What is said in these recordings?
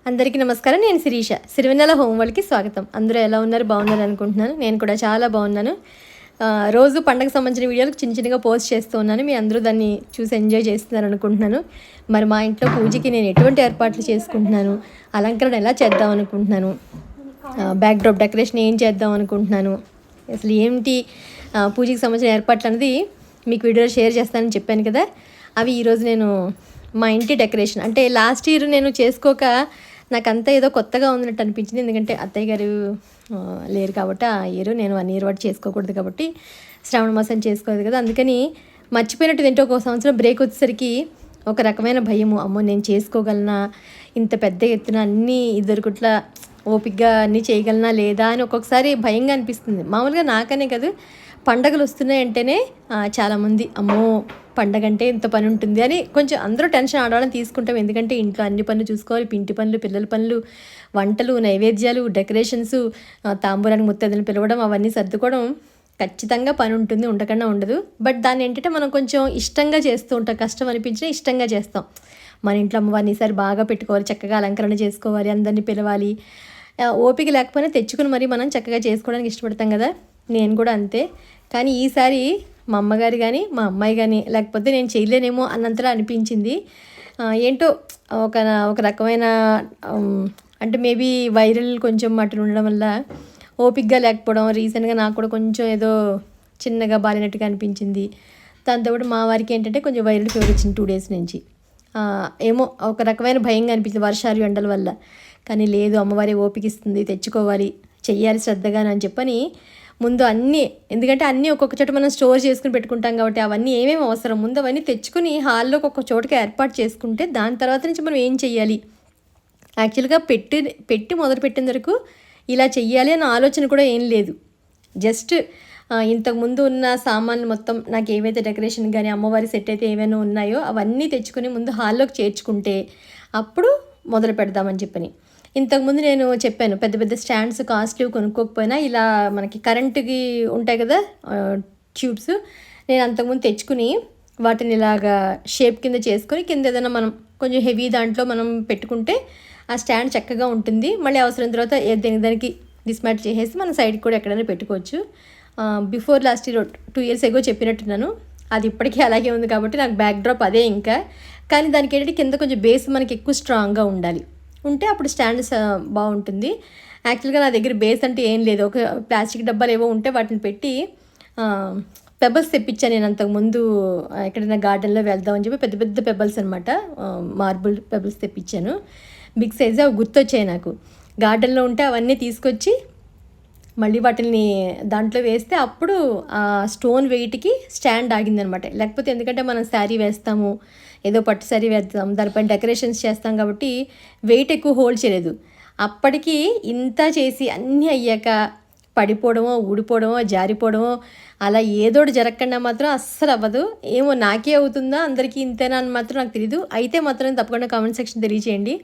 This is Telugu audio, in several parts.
అందరికీ నమస్కారం. నేను శిరీష. సిరివెన్నెల హోమ్ వరల్డ్‌కి స్వాగతం. అందరూ ఎలా ఉన్నారు? బాగున్నారు అనుకుంటున్నాను. నేను కూడా చాలా బాగున్నాను. రోజు పండగకు సంబంధించిన వీడియోలు చిన్నగా పోస్ట్ చేస్తూ ఉన్నాను. మీ అందరూ దాన్ని చూసి ఎంజాయ్ చేస్తున్నారు అనుకుంటున్నాను. మరి మా ఇంట్లో పూజకి నేను ఎటువంటి ఏర్పాట్లు చేసుకుంటున్నాను, అలంకరణ ఎలా చేద్దాం అనుకుంటున్నాను, బ్యాక్‌డ్రాప్ డెకరేషన్ ఏం చేద్దాం అనుకుంటున్నాను, అసలు ఏంటి పూజకి సంబంధించిన ఏర్పాట్లు అనేది మీకు వీడియోలో షేర్ చేస్తానని చెప్పాను కదా. అవి ఈరోజు నేను మా ఇంటి డెకరేషన్ అంటే లాస్ట్ ఇయర్ నేను చేసుకోక నాకంతా ఏదో కొత్తగా ఉన్నట్టు అనిపించింది. ఎందుకంటే అత్తయ్య గారు లేరు కాబట్టి ఆ ఇయర్ నేను 1 ఇయర్ వాటి చేసుకోకూడదు కాబట్టి శ్రావణ మాసం చేసుకోలేదు కదా. అందుకని మర్చిపోయినట్టు ఏంటో ఒక సంవత్సరం బ్రేక్ వచ్చేసరికి ఒక రకమైన భయము, అమ్మో నేను చేసుకోగలనా, ఇంత పెద్ద ఎత్తున అన్నీ ఇద్దరుకుట్లా ఓపికగా అన్నీ చేయగలనా లేదా అని ఒక్కొక్కసారి భయంగా అనిపిస్తుంది. మామూలుగా నాకనే కాదు, పండగలు వస్తున్నాయంటేనే చాలామంది అమ్మో పండగ అంటే ఇంత పని ఉంటుంది అని కొంచెం అందరూ టెన్షన్ ఆడవాళ్ళని తీసుకుంటాం. ఎందుకంటే ఇంట్లో అన్ని పనులు చూసుకోవాలి, ఇంటి పనులు, పిల్లల పనులు, వంటలు, నైవేద్యాలు, డెకరేషన్స్, తాంబూలానికి ముత్తైదులను పిలవడం, అవన్నీ సర్దుకోవడం ఖచ్చితంగా పని ఉంటుంది, ఉండకుండా ఉండదు. బట్ దాన్ని ఏంటంటే మనం కొంచెం ఇష్టంగా చేస్తూ ఉంటాం. కష్టం అనిపించినా ఇష్టంగా చేస్తాం. మన ఇంట్లో అమ్మవారిని ఈసారి బాగా పెట్టుకోవాలి, చక్కగా అలంకరణ చేసుకోవాలి, అందరినీ పిలవాలి. ఓపిక లేకపోయినా తెచ్చుకుని మరి మనం చక్కగా చేసుకోవడానికి ఇష్టపడతాం కదా. నేను కూడా అంతే. కానీ ఈసారి మా అమ్మగారు కానీ మా అమ్మాయి కానీ లేకపోతే నేను చేయలేనేమో అన్నంతలా అనిపించింది. ఏంటో ఒక ఒక రకమైన అంటే మేబీ వైరల్ కొంచెం అట్లా ఉండడం వల్ల ఓపికగా లేకపోవడం, రీసెంట్గా నాకు కూడా కొంచెం ఏదో చిన్నగా బాలినట్టుగా అనిపించింది. దాంతోపాటు మా వారికి ఏంటంటే కొంచెం వైరల్ ఫీవర్ వచ్చింది 2 డేస్ నుంచి. ఏమో ఒక రకమైన భయంగా అనిపించింది వర్షాలు ఎండల వల్ల. కానీ లేదు, అమ్మవారి ఓపిక ఇస్తుంది, తెచ్చుకోవాలి, చెయ్యాలి శ్రద్ధగా అని చెప్పని ముందు అన్నీ, ఎందుకంటే అన్నీ ఒక్కొక్క చోట మనం స్టోర్ చేసుకుని పెట్టుకుంటాం కాబట్టి అవన్నీ ఏమేమి అవసరం ముందు అవన్నీ తెచ్చుకుని హాల్లో ఒక్కొక్క చోటకి ఏర్పాటు చేసుకుంటే దాని తర్వాత నుంచి మనం ఏం చెయ్యాలి, యాక్చువల్గా పెట్టి మొదలుపెట్టిన వరకు ఇలా చెయ్యాలి అన్న ఆలోచన కూడా ఏం లేదు. జస్ట్ ఇంతకుముందు ఉన్న సామాన్లు మొత్తం నాకు ఏవైతే డెకరేషన్ కానీ అమ్మవారి సెట్ అయితే ఏమైనా ఉన్నాయో అవన్నీ తెచ్చుకొని ముందు హాల్లోకి చేర్చుకుంటే అప్పుడు మొదలు పెడదామని చెప్పని. ఇంతకుముందు నేను చెప్పాను, పెద్ద పెద్ద స్టాండ్స్ కాస్ట్లీ కొనుక్కోకపోయినా ఇలా మనకి కరెంటుకి ఉంటాయి కదా ట్యూబ్స్, నేను అంతకుముందు తెచ్చుకుని వాటిని ఇలాగా షేప్ కింద చేసుకొని కింద ఏదైనా మనం కొంచెం హెవీ దాంట్లో మనం పెట్టుకుంటే ఆ స్టాండ్ చక్కగా ఉంటుంది. మళ్ళీ అవసరం తర్వాత దానికి డిస్మాట్ చేసేసి మన సైడ్కి కూడా ఎక్కడైనా పెట్టుకోవచ్చు. Before last year 2 years ago చెప్పినట్టున్నాను. అది ఇప్పటికీ అలాగే ఉంది కాబట్టి నాకు బ్యాక్డ్రాప్ అదే ఇంకా. కానీ దానికి ఏంటంటే కింద కొంచెం బేస్ మనకి ఎక్కువ స్ట్రాంగ్గా ఉండాలి, ఉంటే అప్పుడు స్టాండ్ బాగుంటుంది. యాక్చువల్గా నా దగ్గర బేస్ అంటే ఏం లేదు, ఒక ప్లాస్టిక్ డబ్బాలు ఏవో ఉంటే వాటిని పెట్టి పెబల్స్ తెప్పించాను నేను అంతకుముందు. ఎక్కడైనా గార్డెన్లో వెళ్దామని చెప్పి పెద్ద పెద్ద పెబల్స్ అనమాట, మార్బుల్ పెబల్స్ తెప్పించాను. బిగ్ సైజ్ అవి గుర్తొచ్చాయి నాకు. గార్డెన్లో ఉంటే అవన్నీ తీసుకొచ్చి మళ్ళీ వాటిని దాంట్లో వేస్తే అప్పుడు ఆ స్టోన్ వెయిట్కి స్టాండ్ ఆగిందనమాట. లేకపోతే ఎందుకంటే మనం శారీ వేస్తాము, ఏదో పట్టు శారీ వేస్తాం, దానిపైన డెకరేషన్స్ చేస్తాం కాబట్టి వెయిట్ ఎక్కువ హోల్డ్ చేయలేదు. అప్పటికి ఇంత చేసి అన్నీ అయ్యాక పడిపోవడమో, ఊడిపోవడమో, జారిపోవడమో అలా ఏదోటి జరగకుండా మాత్రం అస్సలు అవ్వదు. ఏమో నాకే అవుతుందా, అందరికీ ఇంతేనా అని మాత్రం నాకు తెలీదు. అయితే మాత్రం తప్పకుండా కామెంట్ సెక్షన్ తెలియచేయండి.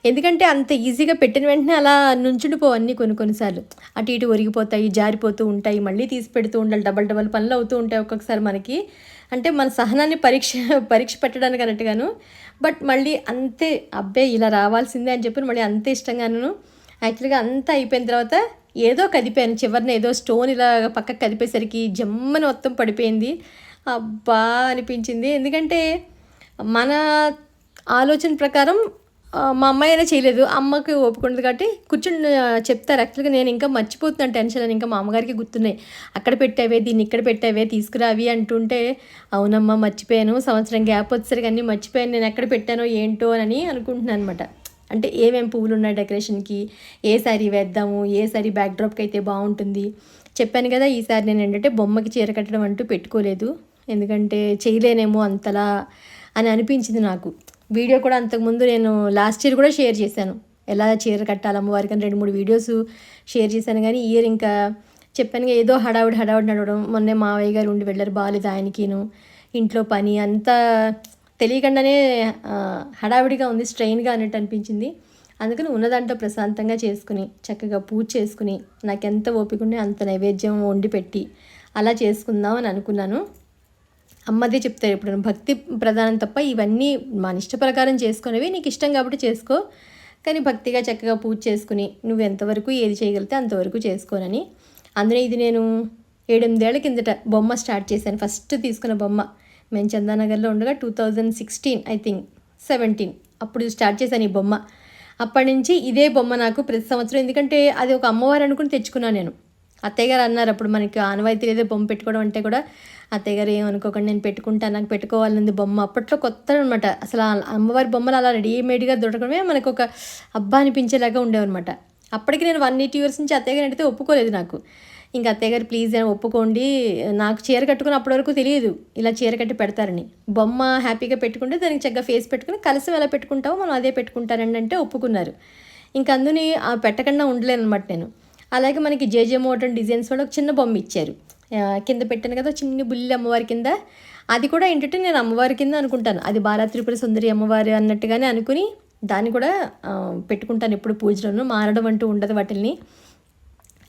ఎందుకంటే అంత ఈజీగా పెట్టిన వెంటనే అలా నుంచుండిపోవు అన్నీ. కొన్నిసార్లు అటు ఇటు ఒరిగిపోతాయి, జారిపోతూ ఉంటాయి, మళ్ళీ తీసి పెడుతూ ఉండాలి, డబల్ పనులు అవుతూ ఉంటాయి ఒక్కొక్కసారి మనకి. అంటే మన సహనాన్ని పరీక్ష పెట్టడానికి అన్నట్టుగాను. బట్ మళ్ళీ అంతే, అబ్బే ఇలా రావాల్సిందే అని చెప్పి మళ్ళీ అంతే ఇష్టంగాను. యాక్చువల్గా అంతా అయిపోయిన తర్వాత ఏదో కదిపాను, చివరిన ఏదో స్టోన్ ఇలా పక్కకు కదిపేసరికి జమ్మని మొత్తం పడిపోయింది. అబ్బా అనిపించింది. ఎందుకంటే మన ఆలోచన ప్రకారం మా అమ్మాయి అయినా చేయలేదు, అమ్మకి ఓపిక ఉండదు కాబట్టి కూర్చుని చెప్తారు. యాక్చువల్గా నేను ఇంకా మర్చిపోతున్నాను టెన్షన్ అని. ఇంకా మా అమ్మగారికి గుర్తున్నాయి, అక్కడ పెట్టావే, దీన్ని ఇక్కడ పెట్టావే, తీసుకురావి అంటుంటే అవునమ్మా మర్చిపోయాను, సంవత్సరం గ్యాప్ వచ్చేసరికి అన్నీ మర్చిపోయాను, నేను ఎక్కడ పెట్టానో ఏంటో అని అనుకుంటున్నాను అనమాట. అంటే ఏమేమి పువ్వులు ఉన్నాయి డెకరేషన్కి, ఏ శారీ వేద్దాము, ఏ శారీ బ్యాక్డ్రాప్కి అయితే బాగుంటుంది. చెప్పాను కదా, ఈసారి నేను ఏంటంటే బొమ్మకి చీర కట్టడం అంటూ పెట్టుకోలేదు, ఎందుకంటే చేయలేనేమో అంతలా అని అనిపించింది నాకు. వీడియో కూడా అంతకుముందు నేను లాస్ట్ ఇయర్ కూడా షేర్ చేశాను, ఎలా చీర కట్టాలి అమ్మవారికి అని 2-3 వీడియోస్ షేర్ చేశాను. కానీ ఇయర్ ఇంకా చెప్పాను ఏదో హడావుడి నడవడం. మొన్నే మావయ్య గారు ఉండి వెళ్ళారు, బాగాలేదు ఆయనకిను, ఇంట్లో పని అంతా తెలియకుండానే హడావిడిగా ఉంది, స్ట్రెయిన్గా అన్నట్టు అనిపించింది. అందుకని ఉన్నదాంట్లో ప్రశాంతంగా చేసుకుని చక్కగా పూజ చేసుకుని నాకు ఎంత ఓపిక ఉంటే అంత నైవేద్యం వండి పెట్టి అలా చేసుకుందాం అని అనుకున్నాను. అమ్మదే చెప్తారు ఎప్పుడు, భక్తి ప్రధానం తప్ప ఇవన్నీ మన ఇష్ట ప్రకారం చేసుకునేవి నీకు ఇష్టం కాబట్టి చేసుకో, కానీ భక్తిగా చక్కగా పూజ చేసుకుని నువ్వు ఎంతవరకు ఏది చేయగలిగితే అంతవరకు చేసుకోనని. అందులో ఇది నేను 7-8 ఏళ్ల కిందట బొమ్మ స్టార్ట్ చేశాను. ఫస్ట్ తీసుకున్న బొమ్మ మేము చందానగర్లో ఉండగా 2016 ఐ థింక్ 17 అప్పుడు స్టార్ట్ చేశాను ఈ బొమ్మ. అప్పటి నుంచి ఇదే బొమ్మ నాకు ప్రతి సంవత్సరం, ఎందుకంటే అది ఒక అమ్మవారు అనుకుని తెచ్చుకున్నాను నేను. అత్తయ్య గారు అన్నారు అప్పుడు, మనకి ఆనవాయితీ లేదే బొమ్మ పెట్టుకోవడం అంటే కూడా, అత్తయ్య గారు ఏమనుకోకండి నేను పెట్టుకుంటాను, నాకు పెట్టుకోవాలన్నది బొమ్మ. అప్పట్లో కొత్త అనమాట అసలు అమ్మవారి బొమ్మలు అలా రెడీమేడ్గా దొరకడమే మనకు ఒక అబ్బా అనిపించేలాగా ఉండేవన్నమాట. అప్పటికి నేను 180 years నుంచి అత్తయ్య గారు అడిగితే ఒప్పుకోలేదు నాకు. ఇంకా అత్తయ్య గారు ప్లీజ్ అని ఒప్పుకోండి, నాకు చీర కట్టుకుని అప్పటి వరకు తెలియదు ఇలా చీర కట్టి పెడతారని. బొమ్మ హ్యాపీగా పెట్టుకుంటే దానికి చక్కగా ఫేస్ పెట్టుకుని కలసం ఎలా పెట్టుకుంటామో మనం అదే పెట్టుకుంటారండి అంటే ఒప్పుకున్నారు. ఇంకా అందుని పెట్టకుండా ఉండలేను అనమాట నేను. అలాగే మనకి జేజే మోడర్న్ డిజైన్స్ కూడా ఒక చిన్న బొమ్మ ఇచ్చారు, కింద పెట్టాను కదా చిన్న బుల్లి అమ్మవారి కింద. అది కూడా ఏంటంటే నేను అమ్మవారి కింద అనుకుంటాను, అది బాలా త్రిపుర సుందరి అమ్మవారి అన్నట్టుగానే అనుకుని దాన్ని కూడా పెట్టుకుంటాను ఎప్పుడు పూజలోనూ, మారడం అంటూ ఉండదు వాటిల్ని.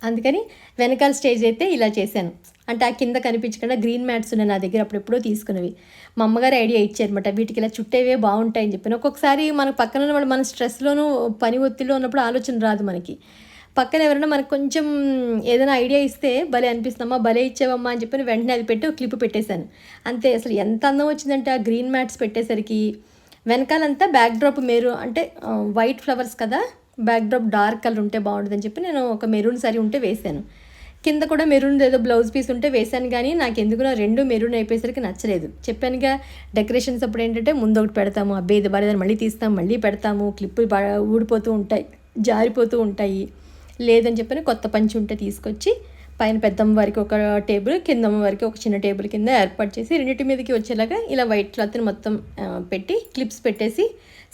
అందుకని వెనకాల స్టేజ్ అయితే ఇలా చేశాను. అంటే ఆ కింద కనిపించకుండా గ్రీన్ మ్యాట్స్ ఉన్నాయి నా దగ్గర, అప్పుడెప్పుడో తీసుకున్నవి. మా అమ్మగారు ఐడియా ఇచ్చారనమాట, వీటికి ఇలా చుట్టేవే బాగుంటాయని చెప్పాను. ఒక్కొక్కసారి మన పక్కన ఉన్న వాళ్ళు మన స్ట్రెస్లోనూ పని ఒత్తిడిలో ఉన్నప్పుడు ఆలోచన రాదు మనకి. పక్కన ఎవరైనా మనకు కొంచెం ఏదైనా ఐడియా ఇస్తే భలే అనిపిస్తుందమ్మా, భలే ఇచ్చావమ్మా అని చెప్పి వెంటనే అది పెట్టి ఒక క్లిప్ పెట్టేశాను అంతే. అసలు ఎంత అందం వచ్చిందంటే ఆ గ్రీన్ మ్యాట్స్ పెట్టేసరికి వెనకాలంతా బ్యాక్ డ్రాప్ అంటే వైట్ ఫ్లవర్స్ కదా, బ్యాక్ డ్రాప్ డార్క్ కలర్ ఉంటే బాగుంటుందని చెప్పి నేను ఒక మెరూన్ సారీ ఉంటే వేశాను. కింద కూడా మెరూన్ ఏదో బ్లౌజ్ పీస్ ఉంటే వేశాను, కానీ నాకు ఎందుకు రెండు మెరూన్ అయిపోయేసరికి నచ్చలేదు. చెప్పానుగా డెకరేషన్స్ అప్పుడు ఏంటంటే ముందు ఒకటి పెడతాము, అబ్బే ఇది బాలేదని మళ్ళీ తీస్తాము, మళ్ళీ పెడతాము, క్లిప్పులు ఊడిపోతూ ఉంటాయి, జారిపోతూ ఉంటాయి. లేదని చెప్పని కొత్త పంచి ఉంటే తీసుకొచ్చి పైన పెద్దమ్మ వారికి ఒక టేబుల్, కిందమ్మ వారికి ఒక చిన్న టేబుల్ కింద ఏర్పాటు చేసి రెండింటి మీదకి వచ్చేలాగా ఇలా వైట్ క్లాత్ని మొత్తం పెట్టి క్లిప్స్ పెట్టేసి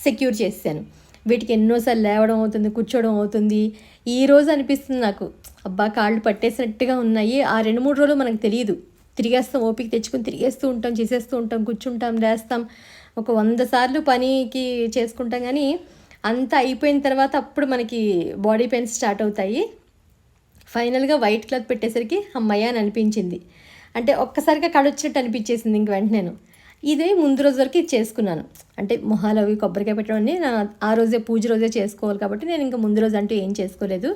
సెక్యూర్ చేశాను. వీటికి ఎన్నోసార్లు లేవడం అవుతుంది, కూర్చోవడం అవుతుంది. ఈరోజు అనిపిస్తుంది నాకు, అబ్బా కాళ్ళు పట్టేసినట్టుగా ఉన్నాయి. ఆ 2-3 రోజులు మనకు తెలియదు, తిరిగేస్తాం, ఓపిక తెచ్చుకొని తిరిగేస్తూ ఉంటాం, చేసేస్తూ ఉంటాం, కూర్చుంటాం, లేస్తాం, ఒక 100 సార్లు పనికి చేసుకుంటాం. కానీ అంతా అయిపోయిన తర్వాత అప్పుడు మనకి బాడీ పెయిన్స్ స్టార్ట్ అవుతాయి. ఫైనల్గా వైట్ క్లాత్ పెట్టేసరికి అమ్మయ్య అని అనిపించింది. అంటే ఒక్కసారిగా కడొచ్చినట్టు అనిపించేసింది ఇంక వెంటనే. ఇదే ముందు రోజు వరకు ఇది చేసుకున్నాను, అంటే మొహాలు అవి కొబ్బరికాయ పెట్టడం అని ఆ రోజే పూజ రోజే చేసుకోవాలి కాబట్టి నేను ఇంకా ముందు రోజు అంటూ ఏం చేసుకోలేదు.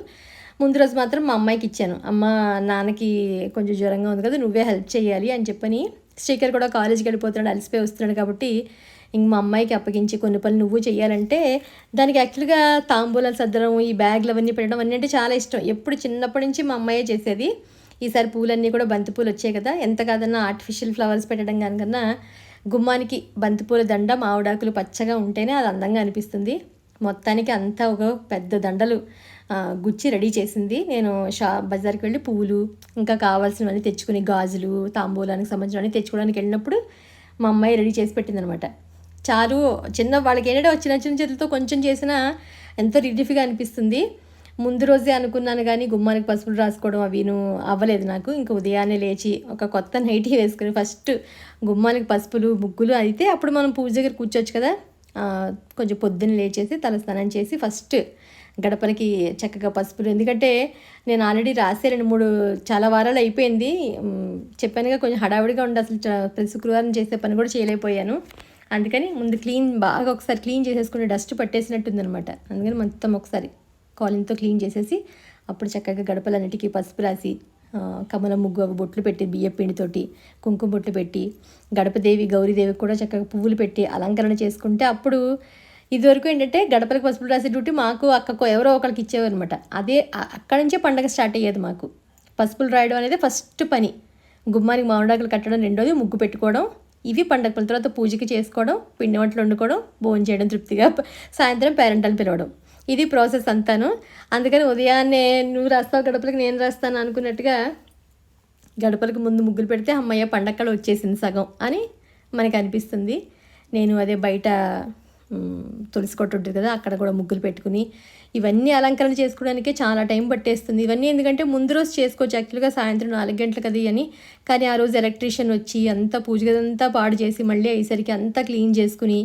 ముందు రోజు మాత్రం మా అమ్మాయికి ఇచ్చాను, అమ్మ నాన్నకి కొంచెం జ్వరంగా ఉంది కదా నువ్వే హెల్ప్ చేయాలి అని చెప్పని. శ్రీకర్ కూడా కాలేజీకి వెళ్ళిపోతున్నాడు, అలసిపోయి వస్తున్నాడు కాబట్టి ఇంక మా అమ్మాయికి అప్పగించి కొన్ని పనులు నువ్వు చేయాలంటే దానికి యాక్చువల్గా తాంబూలాలు సర్దడం, ఈ బ్యాగ్లు అవన్నీ పెట్టడం అన్నీ అంటే చాలా ఇష్టం. ఎప్పుడు చిన్నప్పటి నుంచి మా అమ్మాయే చేసేది. ఈసారి పూలన్నీ కూడా బంతిపూలు వచ్చాయి కదా, ఎంత కాదన్నా ఆర్టిఫిషియల్ ఫ్లవర్స్ పెట్టడం కనుకన్నా గుమ్మానికి బంతిపూల దండ, మామిడాకులు పచ్చగా ఉంటేనే అది అందంగా అనిపిస్తుంది. మొత్తానికి అంతా ఒక పెద్ద దండలు గుచ్చి రెడీ చేసింది. నేను బజార్కి వెళ్ళి పువ్వులు ఇంకా కావాల్సినవన్నీ తెచ్చుకుని, గాజులు, తాంబూలానికి సంబంధించినవన్నీ తెచ్చుకోవడానికి వెళ్ళినప్పుడు మా అమ్మాయి రెడీ చేసి పెట్టిందనమాట. చాలు చిన్న వాళ్ళకి ఏంటంటే చిన్న చిన్న చేతులతో కొంచెం చేసినా ఎంతో రిలీఫ్గా అనిపిస్తుంది. ముందు రోజే అనుకున్నాను కానీ గుమ్మానికి పసుపులు రాసుకోవడం అవిను అవ్వలేదు నాకు. ఇంకా ఉదయాన్నే లేచి ఒక కొత్త నైటీ వేసుకుని ఫస్ట్ గుమ్మానికి పసుపులు, ముగ్గులు అయితే అప్పుడు మనం పూజ దగ్గర కూర్చోవచ్చు కదా. కొంచెం పొద్దున్న లేచేసి తలస్నానం చేసి ఫస్ట్ గడపలకి చక్కగా పసుపులు, ఎందుకంటే నేను ఆల్రెడీ రాసే 2-3 చాలా వారాలు అయిపోయింది. చెప్పానుగా కొంచెం హడావిడిగా ఉండి అసలు ప్రతి శుక్రవారం చేసే పని కూడా చేయలేకపోయాను. అందుకని ముందు బాగా ఒకసారి క్లీన్ చేసేసుకుని డస్ట్ పట్టేసినట్టుందనమాట. అందుకని మొత్తం ఒకసారి కాలిన్తో క్లీన్ చేసేసి అప్పుడు చక్కగా గడపలన్నిటికీ పసుపు రాసి కమల ముగ్గు అవి బొట్లు పెట్టి బియ్య పిండితోటి కుంకుమ బొట్లు పెట్టి గడపదేవి గౌరీదేవికి కూడా చక్కగా పువ్వులు పెట్టి అలంకరణ చేసుకుంటే అప్పుడు ఇదివరకు ఏంటంటే గడపలకు పసుపులు రాసే డ్యూటీ మాకు అక్కకో ఎవరో ఒకరికి ఇచ్చేవారు అనమాట. అదే అక్కడి నుంచే పండగ స్టార్ట్ అయ్యేది మాకు. పసుపులు రాయడం అనేది ఫస్ట్ పని, గుమ్మానికి మామిడాకులు కట్టడం రెండోది, ముగ్గు పెట్టుకోవడం, ఇవి పండగ పనుల. తర్వాత పూజకి చేసుకోవడం, పిండి వంటలు వండుకోవడం, భోజనం చేయడం తృప్తిగా, సాయంత్రం పేరెంట్లను పిలవడం, ఇది ప్రాసెస్ అంతాను. అందుకని ఉదయాన్నే నువ్వు రాస్తావు గడపలకి నేను రాస్తాను అనుకున్నట్టుగా గడపలకు ముందు ముగ్గులు పెడితే అమ్మయ్య పండగ వచ్చేసింది సగం అని మనకి అనిపిస్తుంది. నేను అదే బయట తులసి కొట్టు ఉంటుంది కదా అక్కడ కూడా ముగ్గులు పెట్టుకుని ఇవన్నీ అలంకరణ చేసుకోవడానికే చాలా టైం పట్టేస్తుంది. ఇవన్నీ ఎందుకంటే ముందు రోజు చేసుకోవచ్చు యాక్చువల్గా సాయంత్రం 4 గంటలకు అది అని, కానీ ఆ రోజు ఎలక్ట్రీషియన్ వచ్చి అంతా పూజ గదంతా పాడు చేసి మళ్ళీ అయ్యేసరికి అంతా క్లీన్ చేసుకుని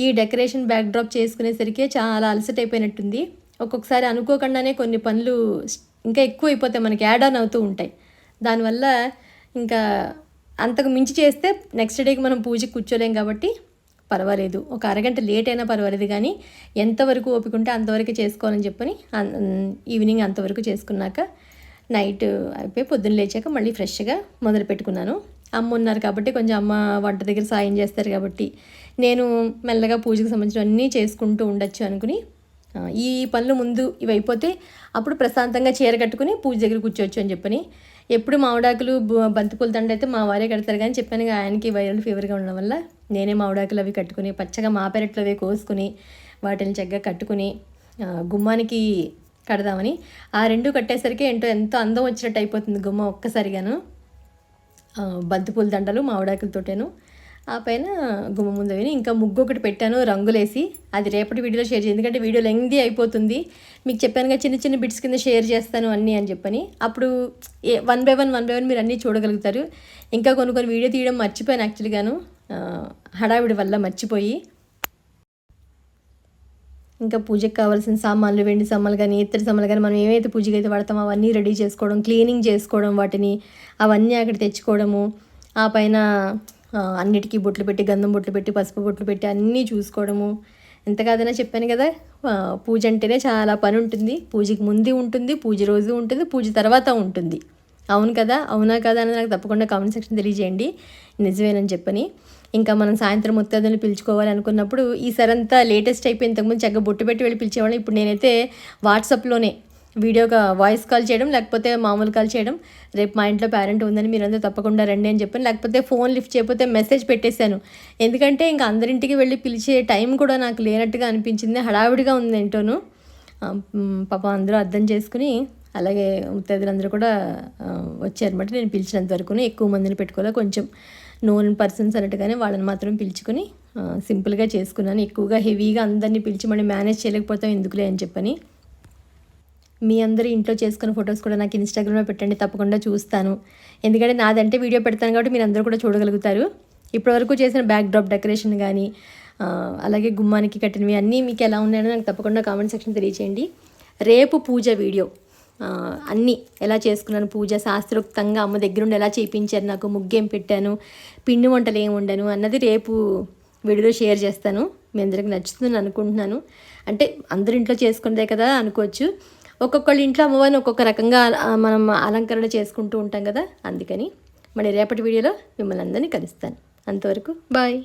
ఈ డెకరేషన్ బ్యాక్ డ్రాప్ చేసుకునేసరికి చాలా అలసట అయిపోయినట్టుంది. ఒక్కొక్కసారి అనుకోకుండానే కొన్ని పనులు ఇంకా ఎక్కువ అయిపోతాయి, మనకి యాడ్ ఆన్ అవుతూ ఉంటాయి. దానివల్ల ఇంకా అంతకు మించి చేస్తే నెక్స్ట్ డేకి మనం పూజకి కూర్చోలేం కాబట్టి పర్వాలేదు, ఒక అరగంట లేట్ అయినా పర్వాలేదు, కానీ ఎంతవరకు ఓపిక ఉంటే అంతవరకు చేసుకోవాలని చెప్పని ఈవినింగ్ అంతవరకు చేసుకున్నాక నైట్ అయిపోయి పొద్దున్న లేచాక మళ్ళీ ఫ్రెష్గా మొదలు పెట్టుకున్నాను. అమ్మ ఉన్నారు కాబట్టి కొంచెం అమ్మ వంట దగ్గర సాయం చేస్తారు కాబట్టి నేను మెల్లగా పూజకు సంబంధించిన అన్నీ చేసుకుంటూ ఉండొచ్చు అనుకుని ఈ పనులు ముందు ఇవి అయిపోతే అప్పుడు ప్రశాంతంగా చీర కట్టుకుని పూజ దగ్గర కూర్చోవచ్చు అని చెప్పని. ఎప్పుడు మామిడాకులు బంతిపూల దండ అయితే మా వారే కడతారు, కానీ చెప్పాను ఆయనకి వైరల్ ఫీవర్గా ఉండడం వల్ల నేనే మామిడాకులు అవి కట్టుకుని పచ్చగా మా పెరట్లో అవి కోసుకుని వాటిని చక్కగా కట్టుకుని గుమ్మానికి కడదామని. ఆ రెండు కట్టేసరికి ఏంటో ఎంతో అందం వచ్చినట్టు అయిపోతుంది గుమ్మ ఒక్కసారిగాను. బంతిపూల దండలు మామిడాకులతోటేను. ఆ పైన గుమ్మ ముందు విని ఇంకా ముగ్గు ఒకటి పెట్టాను రంగులేసి. అది రేపటి వీడియోలో షేర్ చేయండి, ఎందుకంటే వీడియో లెంగ్తీ అయిపోతుంది. మీకు చెప్పానుగా చిన్న చిన్న బిట్స్ కింద షేర్ చేస్తాను అన్నీ అని చెప్పని. అప్పుడు వన్ బై వన్ మీరు అన్నీ చూడగలుగుతారు. ఇంకా కొన్ని వీడియో తీయడం మర్చిపోయాను యాక్చువల్గాను, హడావిడి వల్ల మర్చిపోయి. ఇంకా పూజకి కావాల్సిన సామాన్లు, వెండి సామాన్లు కానీ ఇత్తడి సామాన్లు కానీ మనం ఏమైతే పూజకి అయితే వాడతామో అవన్నీ రెడీ చేసుకోవడం, క్లీనింగ్ చేసుకోవడం, వాటిని అవన్నీ అక్కడ తెచ్చుకోవడము. ఆ పైన అన్నిటికీ బొట్లు పెట్టి, గంధం బొట్లు పెట్టి, పసుపు బొట్లు పెట్టి అన్నీ చూసుకోవడము. ఎంత కాదైనా చెప్పాను కదా, పూజ అంటేనే చాలా పని ఉంటుంది. పూజకి ముందు ఉంటుంది, పూజ రోజు ఉంటుంది, పూజ తర్వాత ఉంటుంది. అవును కదా, అవునా కదా అని నాకు తప్పకుండా కామెంట్ సెక్షన్ తెలియజేయండి నిజమేనని చెప్పని. ఇంకా మనం సాయంత్రం ముత్తైదువని పిలుచుకోవాలి అనుకున్నప్పుడు ఈసారంతా లేటెస్ట్ అయిపోయి ఇంతకుముందు చక్కగా బొట్టు పెట్టి వెళ్ళి పిలిచేవాళ్ళం. ఇప్పుడు నేనైతే వాట్సాప్లోనే వీడియోగా వాయిస్ కాల్ చేయడం, లేకపోతే మామూలు కాల్ చేయడం. రేపు మా ఇంట్లో పేరెంట్ ఉందని మీరందరూ తప్పకుండా రండి అని చెప్పాను. లేకపోతే ఫోన్ లిఫ్ట్ చేయకపోతే మెసేజ్ పెట్టేశాను. ఎందుకంటే ఇంకా అందరింటికి వెళ్ళి పిలిచే టైం కూడా నాకు లేనట్టుగా అనిపించింది, హడావిడిగా ఉంది ఏంటోను. పాప అందరూ అర్థం చేసుకుని అలాగే ముత్తైదులందరూ కూడా వచ్చారన్నమాట. నేను పిలిచినంత వరకు ఎక్కువ మందిని పెట్టుకోవాలి, కొంచెం నోన్ పర్సన్స్ అన్నట్టుగానే వాళ్ళని మాత్రం పిలుచుకొని సింపుల్గా చేసుకున్నాను. ఎక్కువగా హెవీగా అందరినీ పిలిచి మనం మేనేజ్ చేయలేకపోతాం ఎందుకులే అని చెప్పని. మీ అందరూ ఇంట్లో చేసుకున్న ఫొటోస్ కూడా నాకు ఇన్స్టాగ్రామ్లో పెట్టండి, తప్పకుండా చూస్తాను. ఎందుకంటే నాదంటే వీడియో పెడతాను కాబట్టి మీరు అందరూ కూడా చూడగలుగుతారు. ఇప్పటివరకు చేసిన బ్యాక్ డ్రాప్ డెకరేషన్ కానీ అలాగే గుమ్మానికి కట్టినవి అన్నీ మీకు ఎలా ఉన్నాయో నాకు తప్పకుండా కామెంట్ సెక్షన్ తెలియచేయండి. రేపు పూజ వీడియో అన్నీ ఎలా చేసుకున్నాను, పూజ శాస్త్రోక్తంగా అమ్మ దగ్గర ఉండి ఎలా చేయించారు, నాకు ముగ్గేం పెట్టాను, పిండి వంటలు ఏం వండాను అన్నది రేపు వీడియోలో షేర్ చేస్తాను. మీ అందరికి నచ్చుతుందని అనుకుంటున్నాను. అంటే అందరి ఇంట్లో చేసుకునేదే కదా అనుకోవచ్చు. ఒక్కొక్కళ్ళ ఇంట్లో అమ్మవారిని ఒక్కొక్క రకంగా మనం అలంకరణ చేసుకుంటూ ఉంటాం కదా, అందుకని మళ్ళీ రేపటి వీడియోలో మిమ్మల్ని అందరినీ కలుస్తాను. అంతవరకు బాయ్.